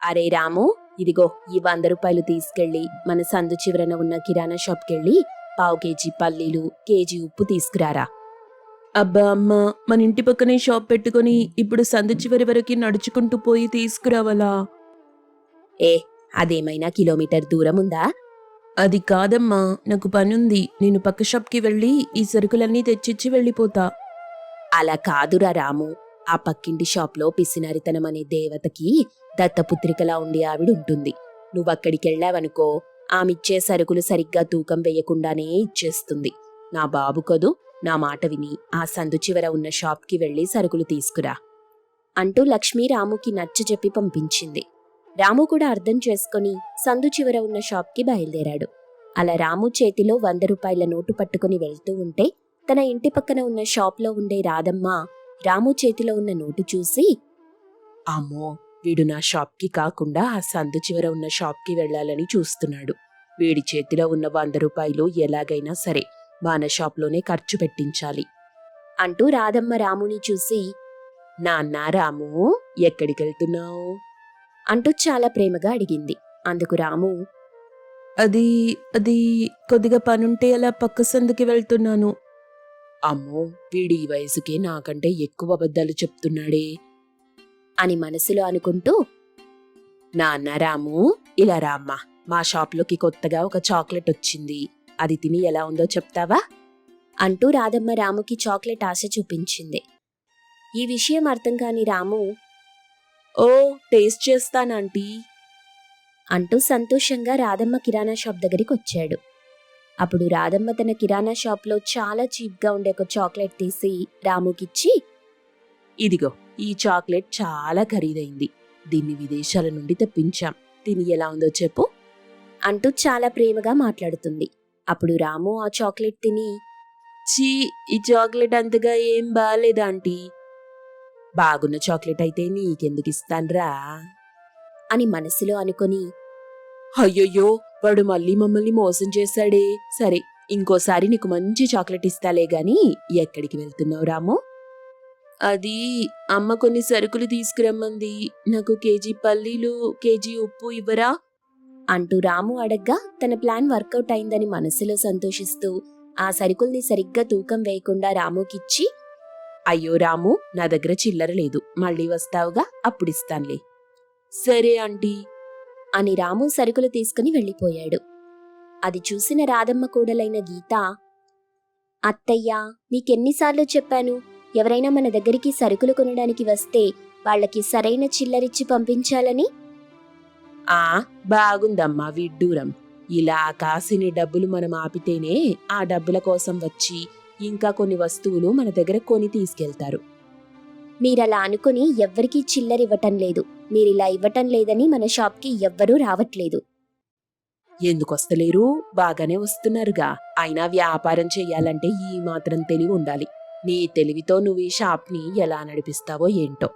అరే రాము, ఇదిగో ఈ 100 రూపాయలు తీసుకెళ్ళి మన సందు చివరన ఉన్న కిరాణా షాప్కెళ్ళి పావు కేజీ పల్లీలు, కేజీ ఉప్పు తీసుకురారా. అబ్బా అమ్మా, మన ఇంటి పక్కనే షాప్ పెట్టుకొని ఇప్పుడు సందు చివరి వరకు నడుచుకుంటూ పోయి తీసుకురావాలా? ఏ, అదేమైనా కిలోమీటర్ దూరం ఉందా? అది కాదమ్మా, నాకు పనుంది. నేను పక్క షాప్కి వెళ్ళి ఈ సరుకులన్నీ తెచ్చిచ్చి వెళ్ళిపోతా. అలా కాదురా రాము, ఆ పక్కింటి షాప్లో పిసినారితనం అనే దేవతకి దత్తపుత్రికలా ఉండి ఆవిడుంటుంది. నువ్వక్కడికెళ్ళావనుకో, ఆమిచ్చే సరుకులు సరిగ్గా తూకం వేయకుండానే ఇచ్చేస్తుంది. నా బాబు కదూ, నా మాట విని ఆ సందు చివర ఉన్న షాప్కి వెళ్ళి సరుకులు తీసుకురా అంటూ లక్ష్మి రాముకి నచ్చజెప్పి పంపించింది. రాము కూడా అర్థం చేసుకుని సందు చివర ఉన్న షాప్కి బయలుదేరాడు. అలా రాము చేతిలో 100 రూపాయల నోటు పట్టుకుని వెళ్తూ ఉంటే తన ఇంటి పక్కన ఉన్న షాప్లో ఉండే రాధమ్మ రాము చేతిలో ఉన్న నోటు చూసి, అమ్మో, వీడు నా షాప్కి కాకుండా ఆ సందు చివర ఉన్న షాప్కి వెళ్ళాలని చూస్తున్నాడు. వీడి చేతిలో ఉన్న 100 రూపాయలు ఎలాగైనా సరే మన షాప్లోనే ఖర్చు పెట్టించాలి అంటూ రాధమ్మ రాముని చూసి, నాన్న రాము, ఎక్కడికెళ్తున్నావు అంటూ చాలా ప్రేమగా అడిగింది. అందుకు రాము, అది అది కొద్దిగా పనుంటే అలా పక్క సందుకి వెళ్తున్నాను. అమ్మో, వీడి ఈ వయసుకే నాకంటే ఎక్కువ అబద్ధాలు చెప్తున్నాడే అని మనసులో అనుకుంటూ, నాన్న రాము, ఇలా రామ్మా, మా షాప్లోకి కొత్తగా ఒక చాక్లెట్ వచ్చింది. అది తిని ఎలా ఉందో చెప్తావా అంటూ రాధమ్మ రాముకి చాక్లెట్ ఆశ చూపించింది. ఈ విషయం అర్థం కాని రాము, ఓ, టేస్ట్ చేస్తానంటీ అంటూ సంతోషంగా రాధమ్మ కిరాణా షాప్ దగ్గరికి వచ్చాడు. అప్పుడు రాధమ్మ తన కిరాణా షాప్లో చాలా చీప్గా ఉండే ఒక చాక్లెట్ తీసి రాముకిచ్చి, ఇదిగో, ఈ చాక్లెట్ చాలా ఖరీదైంది. దీన్ని విదేశాల నుండి తెప్పించాం. తిని ఎలా ఉందో చెప్పు అంటూ చాలా ప్రేమగా మాట్లాడుతుంది. అప్పుడు రాము ఆ చాక్లెట్ తిని, చీ, ఈ చాక్లెట్ అంతగా ఏం బాగాలేదా ఆంటీ? బాగున్న చాక్లెట్ అయితే నీకెందుకు ఇస్తాన్రా అని మనసులో అనుకొని, అయ్యయ్యో, వాడు మళ్ళీ మమ్మల్ని మోసం చేశాడే. సరే, ఇంకోసారి నీకు మంచి చాక్లెట్ ఇస్తాలే గాని ఎక్కడికి వెళ్తున్నావు రాము? అది అమ్మ కొన్ని సరుకులు తీసుకురమ్మంది. నాకు కేజీ పల్లీలు, కేజీ ఉప్పు ఇవ్వరా అంటూ రాము అడగ్గా తన ప్లాన్ వర్కౌట్ అయిందని మనసులో సంతోషిస్తూ ఆ సరుకుల్ని సరిగ్గా తూకం వేయకుండా రాముకిచ్చి, అయ్యో రాము, నా దగ్గర చిల్లర లేదు. మళ్ళీ వస్తావుగా, అప్పుడిస్తాన్లే. సరే ఆంటీ అని రాము సరుకులు తీసుకుని వెళ్ళిపోయాడు. అది చూసిన రాధమ్మ కూడలైన గీత, అత్తయ్యా, మీకెన్నిసార్లు చెప్పాను, ఎవరైనా మన దగ్గరికి సరుకులు కొనడానికి వస్తే వాళ్ళకి సరైన చిల్లరిచ్చి పంపించాలని. బాగుందమ్మా విడ్డూరం. ఇలా కాసిని డబ్బులు మనం ఆపితేనే ఆ డబ్బుల కోసం వచ్చి ఇంకా కొన్ని వస్తువులు మన దగ్గర కొని తీసుకెళ్తారు. మీరలా అనుకుని ఎవ్వరికీ చిల్లరివ్వటం లేదు. మీరిలా ఇవ్వటం లేదని మన షాప్కి ఎవ్వరూ రావట్లేదు. ఎందుకొస్తలేరు? బాగానే వస్తున్నారుగా. అయినా వ్యాపారం చెయ్యాలంటే ఈ మాత్రం తెలివి ఉండాలి. నీ తెలివితో నువ్వు ఈ షాప్ని ఎలా నడిపిస్తావో ఏంటో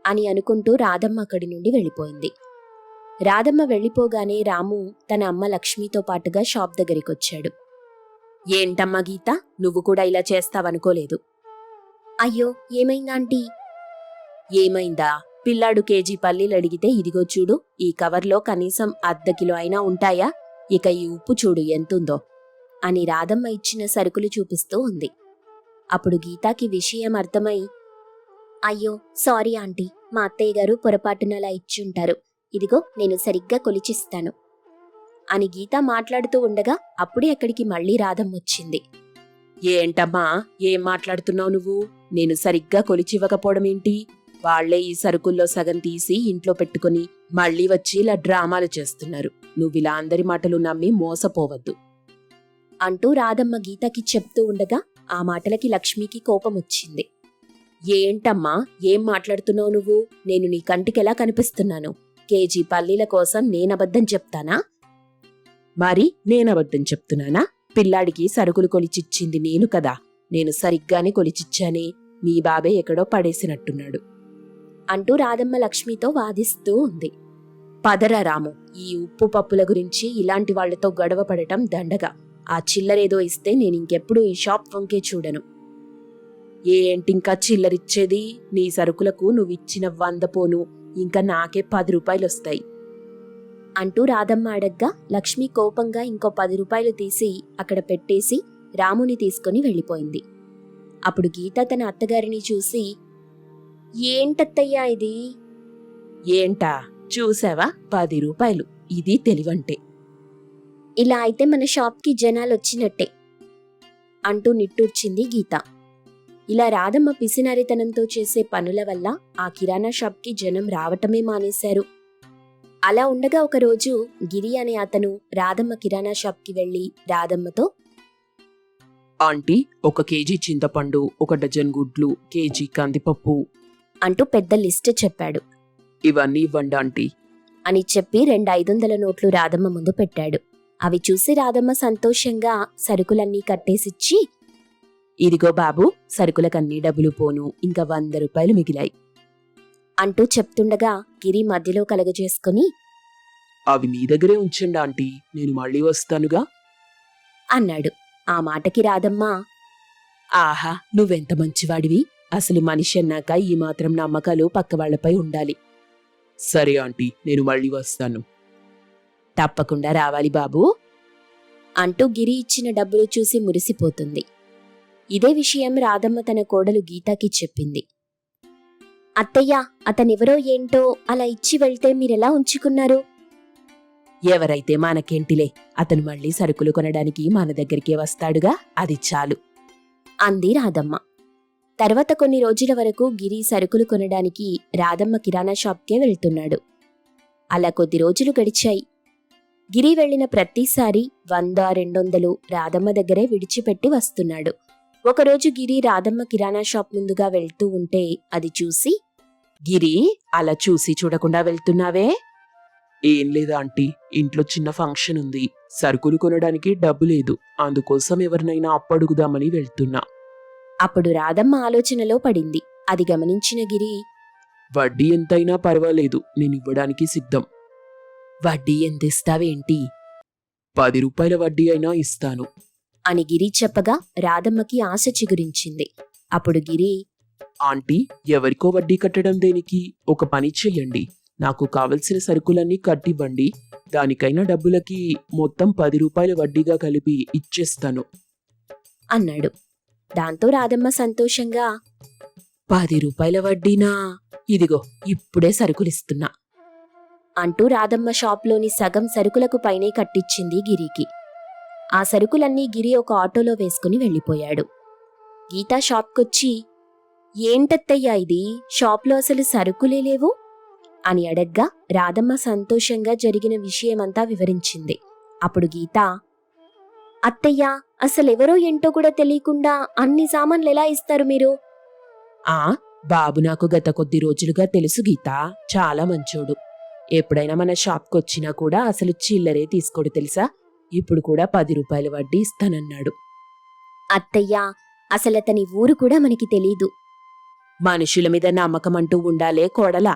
అని అనుకుంటూ రాధమ్మ అక్కడి నుండి వెళ్ళిపోయింది. రాధమ్మ వెళ్ళిపోగానే రాము తన అమ్మ లక్ష్మితో పాటుగా షాప్ దగ్గరికొచ్చాడు. ఏంటమ్మా గీత, నువ్వు కూడా ఇలా చేస్తావనుకోలేదు. అయ్యో, ఏమైందాంటీ? ఏమైందా? పిల్లాడు కేజీ పల్లీలు అడిగితే ఇదిగో చూడు, ఈ కవర్లో కనీసం 1/2 కిలో అయినా ఉంటాయా? ఇక ఈ ఉప్పు చూడు ఎంతుందో అని రాధమ్మ ఇచ్చిన సరుకులు చూపిస్తూ ఉంది. అప్పుడు గీతాకి విషయం అర్థమై, అయ్యో సారీ ఆంటీ, మా అత్తయ్య గారు పొరపాటునలా ఇచ్చుంటారు. ఇదిగో నేను సరిగ్గా కొలిచిస్తాను అని గీత మాట్లాడుతూ ఉండగా అప్పుడే అక్కడికి మళ్లీ రాధమ్మ వచ్చింది. ఏంటమ్మా, ఏం మాట్లాడుతున్నావు నువ్వు? నేను సరిగ్గా కొలిచివ్వకపోవడం ఏంటి? వాళ్లే ఈ సరుకుల్లో సగం తీసి ఇంట్లో పెట్టుకుని మళ్లీ వచ్చి ఇలా డ్రామాలు చేస్తున్నారు. నువ్విలా అందరి మాటలు నమ్మి మోసపోవద్దు అంటూ రాధమ్మ గీతకి చెప్తూ ఉండగా ఆ మాటలకి లక్ష్మికి కోపం వచ్చింది. ఏంటమ్మా, ఏం మాట్లాడుతున్నావు నువ్వు? నేను నీ కంటికెలా కనిపిస్తున్నాను? కేజీ పల్లీల కోసం నేనబద్ధం చెప్తానా? మరి నేనబద్ధం చెప్తున్నానా? పిల్లాడికి సరుకులు కొలిచిచ్చింది నేను కదా. నేను సరిగ్గానే కొలిచిచ్చానే. మీ బాబే ఎక్కడో పడేసినట్టున్నాడు అంటూ రాధమ్మ లక్ష్మితో వాదిస్తూ ఉంది. పదరా రాము, ఈ ఉప్పు పప్పుల గురించి ఇలాంటి వాళ్లతో గొడవ పడటం దండగా. ఆ చిల్లరేదో ఇస్తే నేనింకెప్పుడూ ఈ షాప్ వంకే చూడను ఏంటింకా చిల్లరిచ్చేది? నీ సరుకులకు నువ్విచ్చిన 100 పోను ఇంకా నాకే 10 రూపాయలొస్తాయి అంటూ రాధమ్మ అడగ్గా లక్ష్మి కోపంగా ఇంకో 10 రూపాయలు తీసి అక్కడ పెట్టేసి రాముని తీసుకుని వెళ్ళిపోయింది. అప్పుడు గీత తన అత్తగారిని చూసి, ఏంటత్తయ్యా ఇది? ఏంటా చూసావా 10 రూపాయలు, ఇది తెలివంటే. ఇలా అయితే మన షాప్కి జనాలొచ్చినట్టే అంటూ నిట్టూర్చింది గీత. ఇలా రాధమ్మ పిసినారితనంతో చేసే పనుల వల్ల ఆ కిరాణా షాప్కి జనం రావటమే మానేశారు. అలా ఉండగా ఒకరోజు గిరి అనే అతను రాధమ్మ కిరాణా షాప్కి వెళ్లి రాధమ్మతో, ఆంటీ 1 కేజీ చింతపండు, 1 డజన్ గుడ్లు, కేజీ కందిపప్పు అంటూ పెద్ద లిస్టు చెప్పాడు. ఇవన్నీ ఇవ్వండి ఆంటీ అని చెప్పి 2 500 నోట్లు రాధమ్మ ముందు పెట్టాడు. అవి చూసి రాధమ్మ సంతోషంగా సరుకులన్నీ కట్టేసిచ్చి, ఇదిగో బాబు, సరుకులకన్నీ డబ్బులు పోను, ఇంకా 100 రూపాయలు మిగిలాయి అంటూ చెప్తుండగా గిరి మధ్యలో కలగజేసుకుని, అవి మీ దగ్గరే ఉంచండి ఆంటీ, నేను మళ్ళీ వస్తానుగా అన్నాడు. ఆ మాటకి రాధమ్మ, ఆహా, నువ్వెంత మంచివాడివి. అసలు మనిషి అన్నాక ఈ మాత్రం నమ్మకాలు పక్కవాళ్లపై ఉండాలి. సరే ఆంటీ, నేను మళ్ళీ వస్తాను. తప్పకుండా రావాలి బాబూ అంటూ గిరి ఇచ్చిన డబ్బులు చూసి మురిసిపోతుంది. ఇదే విషయం రాధమ్మ తన కోడలు గీతాకి చెప్పింది. అత్తయ్య, అతనెవరో ఏంటో అలా ఇచ్చి వెళ్తే మీరెలా ఉంచుకున్నారు? ఎవరైతే మనకేంటిలే, అతను మళ్ళీ సరుకులు కొనడానికి మన దగ్గరికే వస్తాడుగా, అది చాలు అంది రాధమ్మ. తర్వాత కొన్ని రోజుల వరకు గిరి సరుకులు కొనడానికి రాధమ్మ కిరాణా షాప్కే వెళ్తున్నాడు. అలా కొద్ది రోజులు గడిచాయి. గిరి వెళ్లిన ప్రతిసారి 100 200 రాధమ్మ దగ్గరే విడిచిపెట్టి వస్తున్నాడు. ఒకరోజు గిరి రాధమ్మ కిరాణా షాప్ ముందుగా వెళ్తూ ఉంటే అది చూసి, గిరి, అలా చూసి చూడకుండా వెళ్తున్నావే? ఏం లేదా ఆంటీ, ఇంట్లో చిన్న ఫంక్షన్ ఉంది, సరుకులు కొనడానికి డబ్బు లేదు, అందుకోసం ఎవరినైనా అప్పడుగుదామని వెళ్తున్నా. అప్పుడు రాధమ్మ ఆలోచనలో పడింది. అది గమనించిన గిరి, వడ్డీ ఎంతైనా పర్వాలేదు, నేనివ్వడానికి సిద్ధం. వడ్డీ ఎంతిస్తావేంటి? 10 రూపాయల వడ్డీ అయినా ఇస్తాను అని గిరి చెప్పగా రాధమ్మకి ఆశ చిగురించింది. అప్పుడు గిరి, ఆంటీ, ఎవరికో వడ్డీ కట్టడం దేనికి? ఒక పని చెయ్యండి, నాకు కావలసిన సరుకులన్నీ కట్టివ్వండి, దానికైనా డబ్బులకి మొత్తం 10 రూపాయల వడ్డీగా కలిపి ఇచ్చేస్తాను అన్నాడు. దాంతో రాధమ్మ సంతోషంగా, 10 రూపాయల వడ్డీనా? ఇదిగో ఇప్పుడే సరుకులిస్తున్నా అంటూ రాధమ్మ షాప్లోని సగం సరుకులకు పైనే కట్టించింది గిరికి. ఆ సరుకులన్నీ గిరి ఒక ఆటోలో వేసుకుని వెళ్ళిపోయాడు. గీతా షాప్కొచ్చి, ఏంటత్తయ్యా ఇది, షాప్లో అసలు సరుకులే లేవు అని అడగ్గా రాధమ్మ సంతోషంగా జరిగిన విషయమంతా వివరించింది. అప్పుడు గీత, అత్తయ్యా, అసలెవరో ఏంటో కూడా తెలియకుండా అన్ని సామాన్లు ఎలా ఇస్తారు మీరు? బాబు నాకు గత కొద్ది రోజులుగా తెలుసు గీత, చాలా మంచోడు. ఎప్పుడైనా మన షాప్కొచ్చినా కూడా అసలు చిల్లరే తీసుకోడు తెలుసా. ఇప్పుడు కూడా 10 రూపాయల వడ్డీ ఇస్తానన్నాడు. అత్తయ్యా, అసలతని ఊరు కూడా మనకి తెలీదు. మనుషుల మీద నమ్మకం అంటూ ఉండాలే కోడలా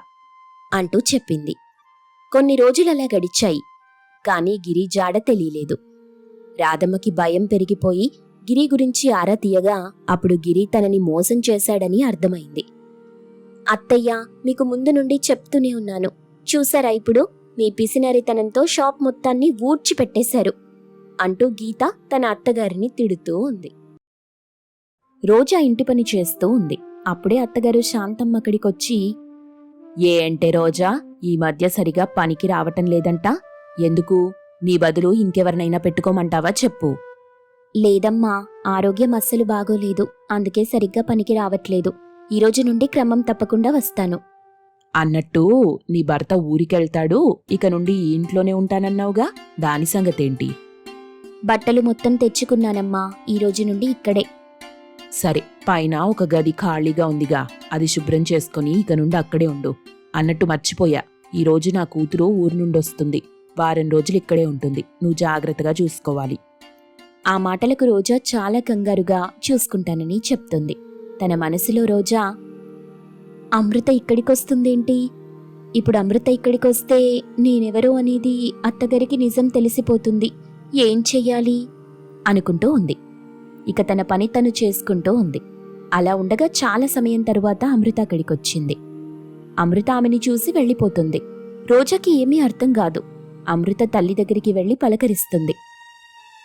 అంటూ చెప్పింది. కొన్ని రోజులలా గడిచాయి. కాని గిరి జాడ తెలియలేదు. రాధమ్మకి భయం పెరిగిపోయి గిరి గురించి ఆరా తీయగా అప్పుడు గిరి తనని మోసం చేశాడని అర్థమైంది. అత్తయ్యా, మీకు ముందు నుండి చెప్తూనే ఉన్నాను, చూసారా ఇప్పుడు మీ పిసినరితనంతో షాప్ మొత్తాన్ని ఊడ్చిపెట్టేశారు అంటూ గీత తన అత్తగారిని తిడుతూ ఉంది. రోజా ఇంటి పని చేస్తూ ఉంది. అప్పుడే అత్తగారు శాంతమ్మ అక్కడికొచ్చి, ఏంటే రోజా, ఈ మధ్య సరిగా పనికి రావటం లేదంట, ఎందుకు? నీ బదులు ఇంకెవరినైనా పెట్టుకోమంటావా చెప్పు. లేదమ్మా, ఆరోగ్యం అస్సలు బాగోలేదు, అందుకే సరిగ్గా పనికి రావట్లేదు. ఈరోజు నుండి క్రమం తప్పకుండా వస్తాను. అన్నట్టు నీ భర్త ఊరికెళ్తాడు, ఇక నుండి ఈ ఇంట్లోనే ఉంటానన్నావుగా, దాని సంగతేంటి? బట్టలు మొత్తం తెచ్చుకున్నానమ్మా, ఈరోజు నుండి ఇక్కడే. సరే, పైన ఒక గది ఖాళీగా ఉందిగా, అది శుభ్రం చేసుకుని ఇక నుండి అక్కడే ఉండు. అన్నట్టు మర్చిపోయా, ఈరోజు నా కూతురు ఊరు నుండొస్తుంది, వారం రోజులు ఇక్కడే ఉంటుంది, నువ్వు జాగ్రత్తగా చూసుకోవాలి. ఆ మాటలకు రోజా చాలా కంగారుగా చూసుకుంటానని చెప్తుంది. తన మనసులో రోజా, అమృత ఇక్కడికొస్తుందేంటి? ఇప్పుడు అమృత ఇక్కడికొస్తే నేనెవరో అనేది అత్తగారికి నిజం తెలిసిపోతుంది, ఏం చెయ్యాలి అనుకుంటూ ఉంది. ఇక తన పని తను చేసుకుంటూ ఉంది. అలా ఉండగా చాలా సమయం తరువాత అమృత అక్కడికొచ్చింది. అమృత ఆమెని చూసి వెళ్ళిపోతుంది. రోజాకి ఏమీ అర్థం కాదు. అమృత తల్లి దగ్గరికి వెళ్లి పలకరిస్తుంది.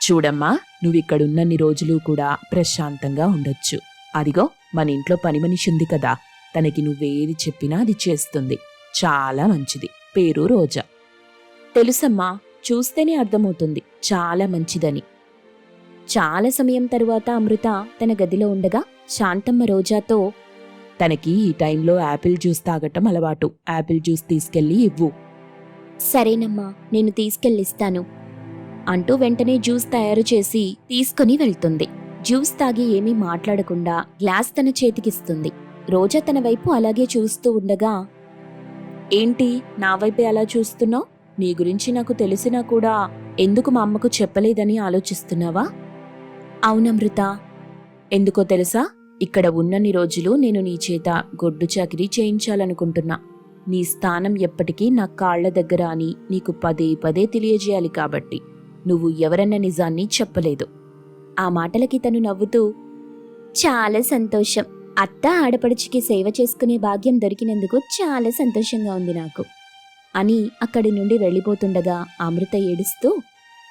చూడమ్మా, నువ్విక్కడున్నన్ని రోజులు కూడా ప్రశాంతంగా ఉండొచ్చు. అదిగో మన ఇంట్లో పని మనిషి ఉంది కదా, తనకి నువ్వేది చెప్పినా అది చేస్తుంది. చాలా మంచిది. పేరు రోజా. తెలుసమ్మా, చూస్తేనే అర్థమవుతుంది చాలా మంచిదని. చాలా సమయం తరువాత అమృత తన గదిలో ఉండగా శాంతమ్మ రోజాతో, తనకి ఈ టైంలో యాపిల్ జ్యూస్ తాగటం అలవాటు. యాపిల్ జ్యూస్ తీసుకెళ్ళి ఇవ్వు. సరేనమ్మా, నేను తీసుకెళ్ళిస్తాను అంటూ వెంటనే జ్యూస్ తయారు చేసి తీసుకుని వెళ్తుంది. జ్యూస్ తాగి ఏమీ మాట్లాడకుండా గ్లాస్ తన చేతికిస్తుంది. రోజా తన వైపు అలాగే చూస్తూ ఉండగా, ఏంటి నా వైపే అలా చూస్తున్నావు? నీ గురించి నాకు తెలిసినా కూడా ఎందుకు మా అమ్మకు చెప్పలేదని ఆలోచిస్తున్నావా? అవునమృత. ఎందుకో తెలుసా? ఇక్కడ ఉన్నన్ని రోజులు నేను నీ చేత గొడ్డు చాకిరీ చేయించాలనుకుంటున్నా. నీ స్థానం ఎప్పటికీ నా కాళ్ల దగ్గర అని నీకు పదే పదే తెలియజేయాలి కాబట్టి నువ్వు ఎవరన్న నిజాన్ని చెప్పలేదు. ఆ మాటలకి తను నవ్వుతూ, చాలా సంతోషం. అత్త ఆడపడుచుకి సేవ చేసుకునే భాగ్యం దొరికినందుకు చాలా సంతోషంగా ఉంది నాకు అని అక్కడి నుండి వెళ్ళిపోతుండగా అమృత ఏడుస్తూ,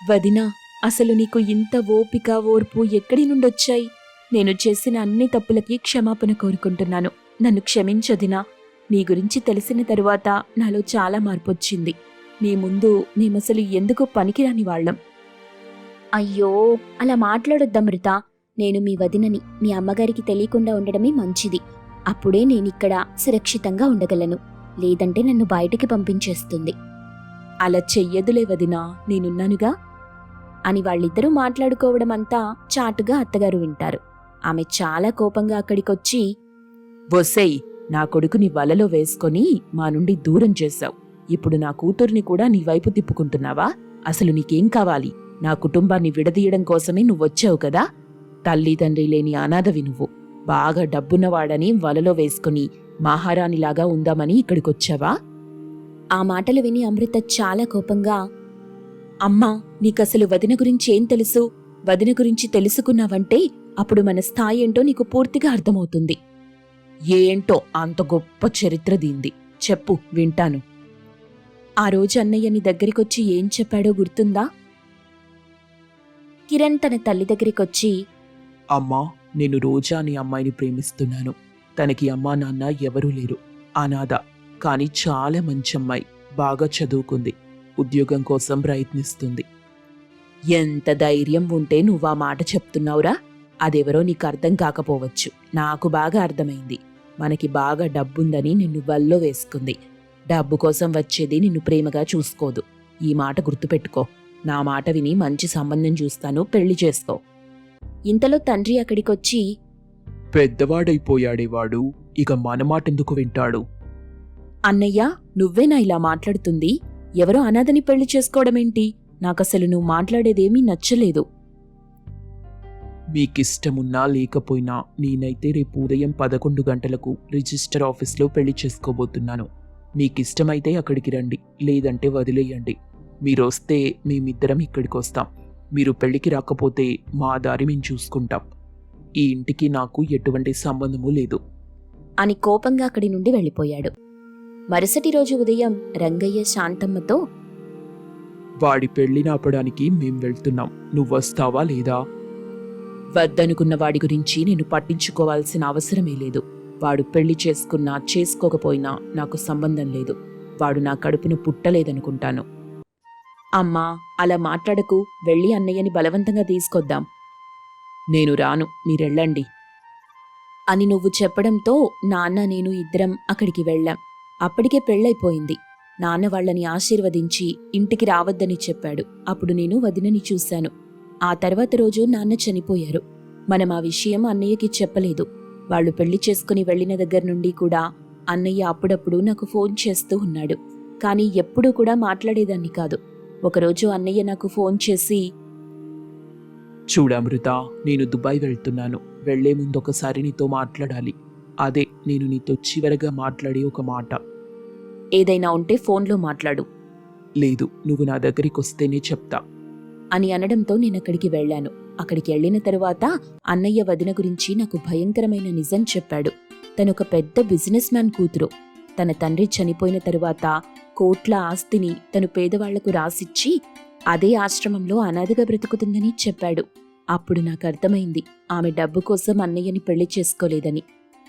వదినా, అసలు నీకు ఇంత ఓపిక ఓర్పు ఎక్కడి నుండొచ్చాయి? నేను చేసిన అన్ని తప్పులకి క్షమాపణ కోరుకుంటున్నాను. నన్ను క్షమించొదినా. నీ గురించి తెలిసిన తరువాత నాలో చాలా మార్పొచ్చింది. నీ ముందు మేమసలు ఎందుకు పనికిరాని వాళ్ళం. అయ్యో, అలా మాట్లాడొద్దమృత. నేను మీ వదినని. మీ అమ్మగారికి తెలియకుండా ఉండడమే మంచిది. అప్పుడే నేనిక్కడ సురక్షితంగా ఉండగలను. లేదంటే నన్ను బయటికి పంపించేస్తుంది అలా చెయ్యదులే వదినా, నేనున్నానుగా అని వాళ్ళిద్దరూ మాట్లాడుకోవడమంతా చాటుగా అత్తగారు వింటారు. ఆమె చాలా కోపంగా అక్కడికొచ్చి, బొస్సేయ్, నా కొడుకుని వలలో వేసుకొని మా నుండి దూరం చేశావు. ఇప్పుడు నా కూతుర్ని కూడా నీ వైపు తిప్పుకుంటున్నావా? అసలు నీకేం కావాలి? నా కుటుంబాన్ని విడదీయడం కోసమే నువ్వొచ్చావు కదా. తల్లి తండ్రి లేని అనాథవి నువ్వు. బాగా డబ్బున్నవాడని వలలో వేసుకుని మహారాణిలాగా ఉందామని ఇక్కడికొచ్చావా? ఆ మాటలు విని అమృత చాలా కోపంగా, అమ్మా, నీకసలు వదిన గురించి ఏం తెలుసు? వదిన గురించి తెలుసుకున్నావంటే అప్పుడు మన స్థాయి ఏంటో నీకు పూర్తిగా అర్థమవుతుంది. ఏంటో అంత గొప్ప చరిత్ర దీంది, చెప్పు, వింటాను. ఆ రోజు అన్నయ్య నీ దగ్గరికొచ్చి ఏం చెప్పాడో గుర్తుందా? కిరణ్ తన తల్లి దగ్గరికొచ్చి, అమ్మా, నేను రోజా అనే అమ్మాయిని ప్రేమిస్తున్నాను. తనకి అమ్మా నాన్న ఎవరూ లేరు. అనాథ. కానీ చాలా మంచి అమ్మాయి. బాగా చదువుకుంది. ఉద్యోగం కోసం ప్రయత్నిస్తుంది. ఎంత ధైర్యం ఉంటే నువ్వా మాట చెప్తున్నావురా? అదెవరో నీకు అర్థం కాకపోవచ్చు. నాకు బాగా అర్థమైంది. మనకి బాగా డబ్బుందని నిన్ను వల్లో వేసుకుంది. డబ్బు కోసం వచ్చేది నిన్ను ప్రేమగా చూసుకోదు. ఈ మాట గుర్తుపెట్టుకో. నా మాట విని మంచి సంబంధం చూస్తాను, పెళ్లి చేసుకో. ఇంతలో తండ్రి అక్కడికొచ్చి, పెద్దవాడైపోయాడేవాడు, ఇక మన మాటెందుకు వింటాడు? అన్నయ్య, నువ్వేనా ఇలా మాట్లాడుతుంది? ఎవరో అనాథని పెళ్లి చేసుకోవడమేంటి? నాకసలు నువ్వు మాట్లాడేదేమీ నచ్చలేదు. మీకిష్టమున్నా లేకపోయినా నేనైతే రేపు ఉదయం 11 గంటలకు రిజిస్టర్ ఆఫీస్లో పెళ్లి చేసుకోబోతున్నాను. మీకిష్టమైతే అక్కడికి రండి, లేదంటే వదిలేయండి. మీరొస్తే మేమిద్దరం ఇక్కడికొస్తాం. మీరు పెళ్లికి రాకపోతే మా దారి మేము చూసుకుంటాం. ఈ ఇంటికి నాకు ఎటువంటి సంబంధమూ లేదు అని కోపంగా అక్కడి నుండి వెళ్ళిపోయాడు. మరుసటి రోజు ఉదయం రంగయ్య శాంతమ్మతో, వాడి పెళ్లిని ఆపడానికి మేం వెళ్తున్నాం. నువ్వొస్తావా లేదా? వద్దనుకున్న వాడి గురించి నేను పట్టించుకోవాల్సిన అవసరమే లేదు. వాడు పెళ్లి చేసుకున్నా చేసుకోకపోయినా నాకు సంబంధం లేదు. వాడు నా కడుపును పుట్టలేదనుకుంటాను. అమ్మా, అలా మాట్లాడకు. వెళ్ళి అన్నయ్యని బలవంతంగా తీసుకొద్దాం. నేను రాను, మీరెళ్ళండి అని నువ్వు చెప్పడంతో నాన్న నేను ఇద్దరం అక్కడికి వెళ్ళాం. అప్పటికే పెళ్ళైపోయింది. నాన్న వాళ్ళని ఆశీర్వదించి ఇంటికి రావద్దని చెప్పాడు. అప్పుడు నేను వదినని చూశాను. ఆ తర్వాత రోజు నాన్న చనిపోయారు. మనం ఆ విషయం అన్నయ్యకి చెప్పలేదు. వాళ్ళు పెళ్లి చేసుకుని వెళ్లిన దగ్గర నుండి కూడా అన్నయ్య అప్పుడప్పుడు నాకు ఫోన్ చేస్తూ ఉన్నాడు. కానీ ఎప్పుడూ కూడా మాట్లాడేదాన్ని కాదు. ఒకరోజు అన్నయ్య నాకు ఫోన్ చేసి, చూడమృత, నేను దుబాయ్ వెళ్తున్నాను. వెళ్లే ముందు ఒకసారి నీతో మాట్లాడాలి. అదే నేను నీతో చివరగా మాట్లాడే ఒక మాట. ఏదైనా ఉంటే ఫోన్లో మాట్లాడు. లేదు, నువ్వు నా దగ్గరికి వస్తేనే చెప్తా అని అనడంతో నేనక్కడికి వెళ్లాను. అక్కడికి వెళ్ళిన తరువాత అన్నయ్య వదిన గురించి నాకు భయంకరమైన నిజం చెప్పాడు. తనొక పెద్ద బిజినెస్ మ్యాన్ కూతురు. తన తండ్రి చనిపోయిన తరువాత కోట్ల ఆస్తిని తను పేదవాళ్లకు రాసిచ్చి అదే ఆశ్రమంలో అనాథగా బ్రతుకుతుందని చెప్పాడు. అప్పుడు నాకు అర్థమైంది ఆమె డబ్బు కోసం అన్నయ్యని పెళ్లి చేసుకోలేదని.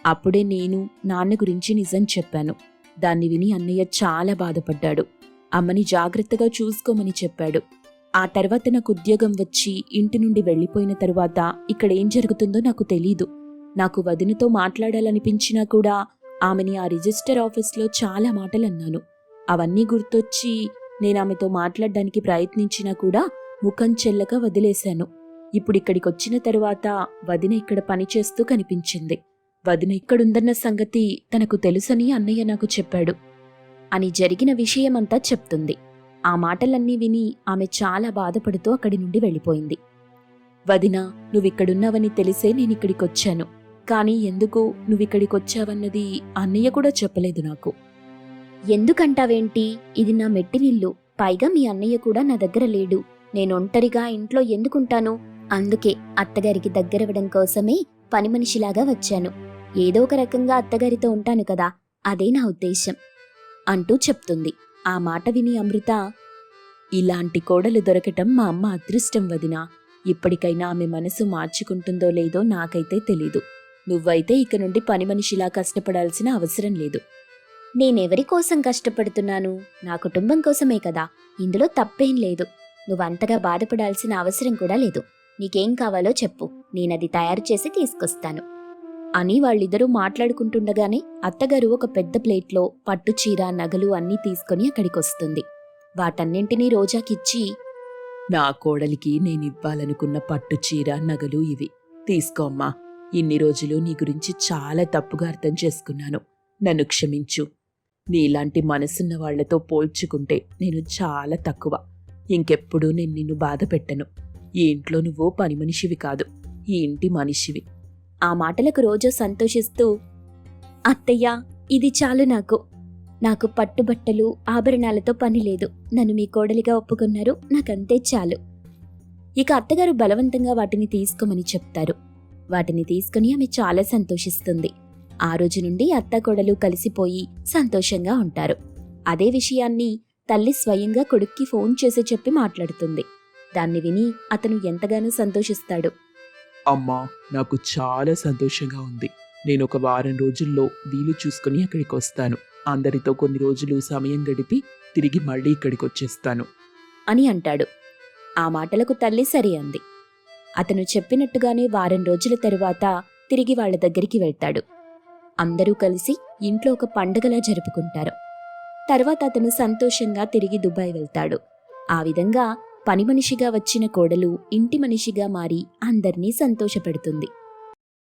అప్పుడే నేను నాన్న గురించి నిజం చెప్పాను. దాన్ని విని అన్నయ్య చాలా బాధపడ్డాడు. అమ్మని జాగ్రత్తగా చూసుకోమని చెప్పాడు. ఆ తర్వాత నాకు ఉద్యోగం వచ్చి ఇంటి నుండి వెళ్లిపోయిన తరువాత ఇక్కడేం జరుగుతుందో నాకు తెలీదు. నాకు వదినతో మాట్లాడాలనిపించినా కూడా ఆమెని ఆ రిజిస్టర్ ఆఫీస్లో చాలా మాటలన్నాను. అవన్నీ గుర్తొచ్చి నేనామెతో మాట్లాడడానికి ప్రయత్నించినా కూడా ముఖం చెల్లక వదిలేశాను. ఇప్పుడిక్కడికొచ్చిన తరువాత వదిన ఇక్కడ పనిచేస్తూ కనిపించింది. వదిన ఇక్కడుందన్న సంగతి తనకు తెలుసని అన్నయ్య నాకు చెప్పాడు అని జరిగిన విషయమంతా చెప్తుంది. ఆ మాటలన్నీ విని ఆమె చాలా బాధపడుతూ అక్కడి నుండి వెళ్ళిపోయింది. వదినా, నువ్విక్కడున్నావని తెలిసే నేనిక్కడికొచ్చాను. కానీ ఎందుకు నువ్విక్కడికొచ్చావన్నది అన్నయ్య కూడా చెప్పలేదు నాకు. ఎందుకంటావేంటి? ఇది నా మెట్టినిల్లు. పైగా మీ అన్నయ్య కూడా నా దగ్గర లేడు. నేనొంటరిగా ఇంట్లో ఎందుకుంటాను? అందుకే అత్తగారికి దగ్గరవడం కోసమే పని మనిషిలాగా వచ్చాను. ఏదో ఒక రకంగా అత్తగారితో ఉంటాను కదా, అదే నా ఉద్దేశం అంటూ చెప్తుంది. ఆ మాట విని అమృత, ఇలాంటి కోడలు దొరకటం మా అమ్మ అదృష్టం వదినా. ఇప్పటికైనా ఆమె మనసు మార్చుకుంటుందో లేదో నాకైతే తెలీదు. నువ్వైతే ఇక నుండి పని మనిషిలా కష్టపడాల్సిన అవసరం లేదు. నేనెవరి కోసం కష్టపడుతున్నాను? నా కుటుంబం కోసమే కదా. ఇందులో తప్పేం లేదు. నువ్వంతగా బాధపడాల్సిన అవసరం కూడా లేదు. నీకేం కావాలో చెప్పు, నేనది తయారు చేసి తీసుకొస్తాను అని వాళ్ళిద్దరూ మాట్లాడుకుంటుండగానే అత్తగారు ఒక పెద్ద ప్లేట్లో పట్టు చీర, నగలు అన్నీ తీసుకుని అక్కడికొస్తుంది. వాటన్నింటినీ రోజాకిచ్చి, నా కోడలికి నేనివ్వాలనుకున్న పట్టు చీర, నగలు ఇవి తీసుకో అమ్మా. ఇన్ని రోజులు నీ గురించి చాలా తప్పుగా అర్థం చేసుకున్నాను. నన్ను క్షమించు. నీలాంటి మనసున్న వాళ్లతో పోల్చుకుంటే నేను చాలా తక్కువ. ఇంకెప్పుడూ నేను నిన్ను బాధ పెట్టను. ఈ ఇంట్లో నువ్వు పని మనిషివి కాదు, ఈ ఇంటి మనిషివి. ఆ మాటలకు రోజా సంతోషిస్తూ, అత్తయ్య, ఇది చాలు నాకు. నాకు పట్టుబట్టలు, ఆభరణాలతో పని లేదు. నన్ను మీ కోడలిగా ఒప్పుకున్నారు, నాకంతే చాలు. ఇక అత్తగారు బలవంతంగా వాటిని తీసుకోమని చెప్తారు. వాటిని తీసుకుని ఆమె చాలా సంతోషిస్తుంది. ఆ రోజు నుండి అత్తాకోడలు కలిసిపోయి సంతోషంగా ఉంటారు. అదే విషయాన్ని తల్లి స్వయంగా కొడుక్కి ఫోన్ చేసి చెప్పి మాట్లాడుతుంది. దాన్ని విని అతను ఎంతగానో సంతోషిస్తాడు. అమ్మా, నాకు చాలా సంతోషంగా ఉంది. నేను ఒక వారం రోజుల్లో వీలు చూసుకుని అక్కడికి వస్తాను. అందరితో కొన్ని రోజులు సమయం గడిపి తిరిగి మళ్ళీ ఇక్కడికి వచ్చేస్తాను అని అంటాడు. ఆ మాటలకు తల్లి సరి అంది. అతను చెప్పినట్టుగానే వారం రోజుల తరువాత తిరిగి వాళ్ల దగ్గరికి వెళ్తాడు. అందరూ కలిసి ఇంట్లో ఒక పండగలా జరుపుకుంటారు. తర్వాత అతను సంతోషంగా తిరిగి దుబాయ్ వెళ్తాడు. ఆ విధంగా పని మనిషిగా వచ్చిన కోడలు ఇంటి మనిషిగా మారి అందర్నీ సంతోషపెడుతుంది.